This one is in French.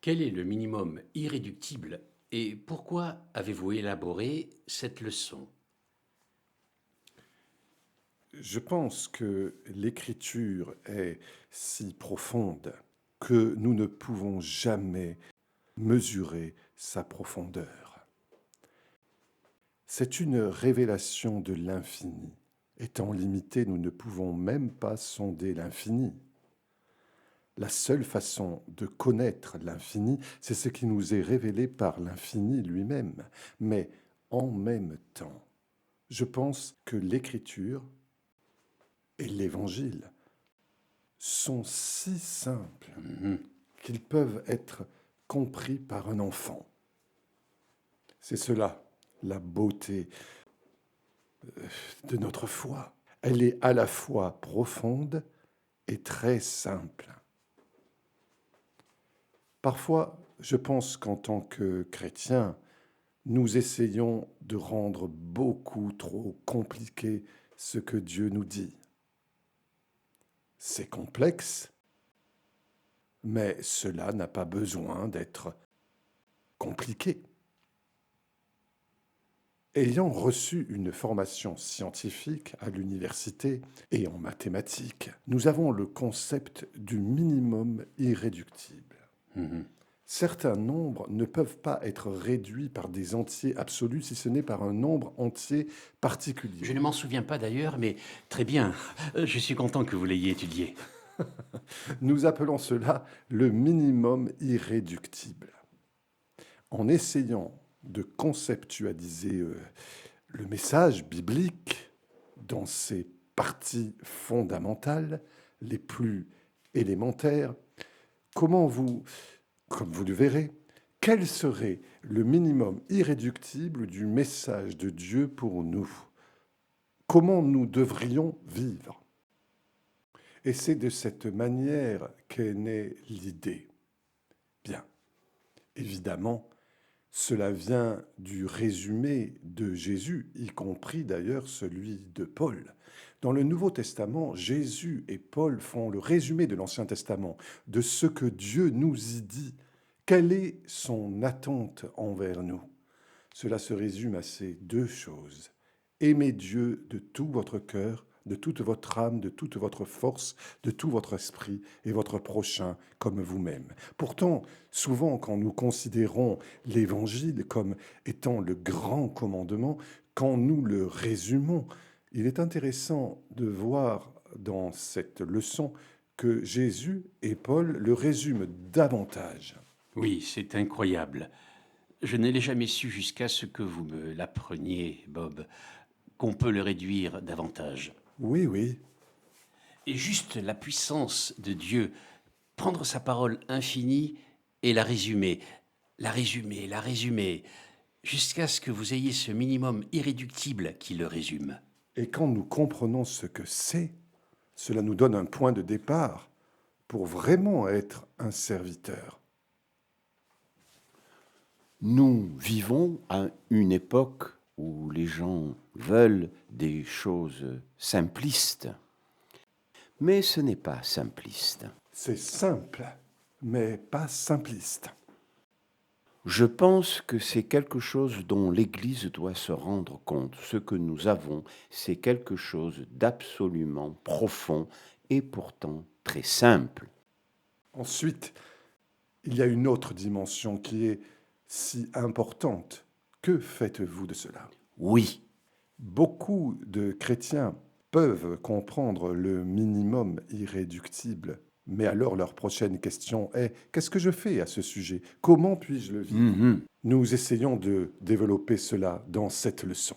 Quel est le minimum irréductible et pourquoi avez-vous élaboré cette leçon? Je pense que l'écriture est si profonde que nous ne pouvons jamais mesurer sa profondeur. C'est une révélation de l'infini. Étant limités, nous ne pouvons même pas sonder l'infini. La seule façon de connaître l'infini, c'est ce qui nous est révélé par l'infini lui-même. Mais en même temps, je pense que l'écriture et l'évangile sont si simples Mhm. qu'ils peuvent être compris par un enfant. C'est cela, la beauté de notre foi. Elle est à la fois profonde et très simple. Parfois, je pense qu'en tant que chrétiens, nous essayons de rendre beaucoup trop compliqué ce que Dieu nous dit. C'est complexe, mais cela n'a pas besoin d'être compliqué. Ayant reçu une formation scientifique à l'université et en mathématiques, nous avons le concept du minimum irréductible. Mhm. Certains nombres ne peuvent pas être réduits par des entiers absolus si ce n'est par un nombre entier particulier. Je ne m'en souviens pas d'ailleurs, mais très bien. Je suis content que vous l'ayez étudié. Nous appelons cela le minimum irréductible. En essayant de conceptualiser le message biblique dans ses parties fondamentales, les plus élémentaires, comme vous le verrez, quel serait le minimum irréductible du message de Dieu pour nous? Comment nous devrions vivre? Et c'est de cette manière qu'est née l'idée. Bien, évidemment, cela vient du résumé de Jésus, y compris d'ailleurs celui de Paul. Dans le Nouveau Testament, Jésus et Paul font le résumé de l'Ancien Testament, de ce que Dieu nous y dit. Quelle est son attente envers nous? Cela se résume à ces deux choses. Aimez Dieu de tout votre cœur, de toute votre âme, de toute votre force, de tout votre esprit et votre prochain comme vous-même. Pourtant, souvent quand nous considérons l'Évangile comme étant le grand commandement, quand nous le résumons, il est intéressant de voir dans cette leçon que Jésus et Paul le résument davantage. Oui, c'est incroyable. Je ne l'ai jamais su jusqu'à ce que vous me l'appreniez, Bob, qu'on peut le réduire davantage. Oui, oui, Et juste la puissance de Dieu, prendre sa parole infinie et la résumer, jusqu'à ce que vous ayez ce minimum irréductible qui le résume. et quand nous comprenons ce que c'est, cela nous donne un point de départ pour vraiment être un serviteur. Nous vivons à une époque où les gens veulent des choses simplistes. Mais ce n'est pas simpliste. C'est simple, mais pas simpliste. Je pense que c'est quelque chose dont l'Église doit se rendre compte. Ce que nous avons, c'est quelque chose d'absolument profond et pourtant très simple. Ensuite, il y a une autre dimension qui est si importante. Que faites-vous de cela? Oui, Beaucoup de chrétiens peuvent comprendre le minimum irréductible, mais alors leur prochaine question est: qu'est-ce que je fais à ce sujet? Comment puis-je le vivre? mhm. Nous essayons de développer cela dans cette leçon.